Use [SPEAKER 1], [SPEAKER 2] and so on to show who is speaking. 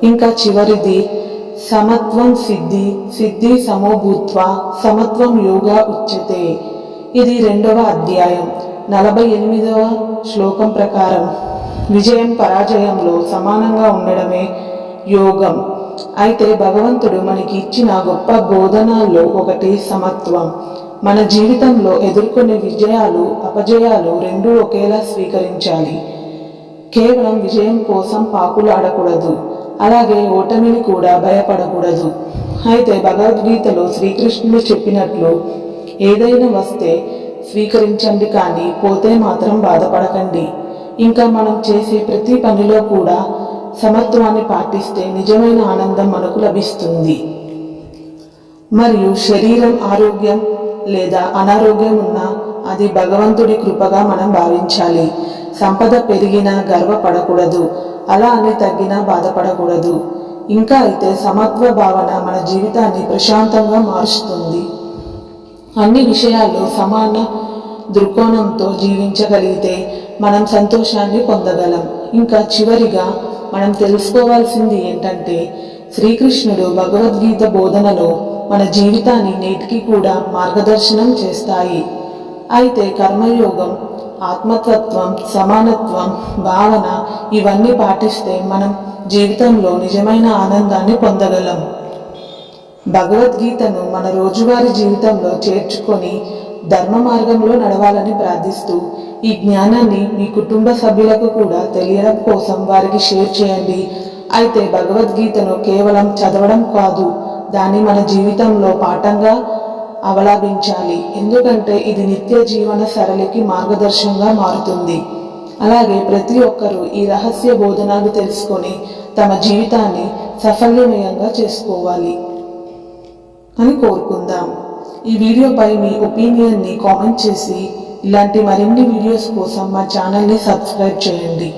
[SPEAKER 1] ఇంకా చివరిది సమత్వం సిద్ధి, సిద్ధి సమోభూత్వ సమత్వం యోగా ఉచ్యతే. ఇది 2వ అధ్యాయం 48వ శ్లోకం ప్రకారం విజయం పరాజయంలో సమానంగా ఉండడమే యోగం. అయితే భగవంతుడు మనకి ఇచ్చిన గొప్ప బోధనల్లో ఒకటి సమత్వం. మన జీవితంలో ఎదుర్కొనే విజయాలు అపజయాలు రెండూ ఒకేలా స్వీకరించాలి. కేవలం విజయం కోసం పాకులాడకూడదు, అలాగే ఓటమిని కూడా భయపడకూడదు. అయితే భగవద్గీతలో శ్రీకృష్ణుడు చెప్పినట్లు ఏదైనా వస్తే స్వీకరించండి, కానీ పోతే మాత్రం బాధపడకండి. ఇంకా మనం చేసే ప్రతి పనిలో కూడా సమత్వాన్ని పాటిస్తే నిజమైన ఆనందం మనకు లభిస్తుంది. మరియు శరీరం ఆరోగ్యం లేదా అనారోగ్యం ఉన్నా అది భగవంతుడి కృపగా మనం భావించాలి. సంపద పెరిగినా గర్వపడకూడదు, అలా అని తగ్గినా బాధపడకూడదు. ఇంకా అయితే సమత్వ భావన మన జీవితాన్ని ప్రశాంతంగా మారుస్తుంది. అన్ని విషయాల్లో సమాన దృక్కోణంతో జీవించగలిగితే మనం సంతోషాన్ని పొందగలం. ఇంకా చివరిగా మనం తెలుసుకోవాల్సింది ఏంటంటే, శ్రీకృష్ణుడు భగవద్గీత బోధనలో మన జీవితాన్ని నేటికి కూడా మార్గదర్శనం చేస్తాయి. అయితే కర్మయోగం, ఆత్మతత్వం, సమానత్వం భావన ఇవన్నీ పాటిస్తే మనం జీవితంలో నిజమైన ఆనందాన్ని పొందగలం. భగవద్గీతను మన రోజువారీ జీవితంలో చేర్చుకొని ధర్మ మార్గంలో నడవాలని ప్రార్థిస్తూ ఈ జ్ఞానాన్ని మీ కుటుంబ సభ్యులకు కూడా తెలియడం కోసం వారికి షేర్ చేయండి. అయితే భగవద్గీతను కేవలం చదవడం కాదు, దాన్ని మన జీవితంలో పాఠంగా అవలంబించాలి. ఎందుకంటే ఇది నిత్య జీవన సరళికి మార్గదర్శనంగా మారుతుంది. అలాగే ప్రతి ఒక్కరూ ఈ రహస్య బోధనలు తెలుసుకొని తమ జీవితాన్ని సఫలమయంగా చేసుకోవాలి అని కోరుకుందాం. ఈ వీడియోపై మీ ఒపీనియన్ని కామెంట్ చేసి ఇలాంటి మరిన్ని వీడియోస్ కోసం మా ఛానల్ని సబ్స్క్రైబ్ చేయండి.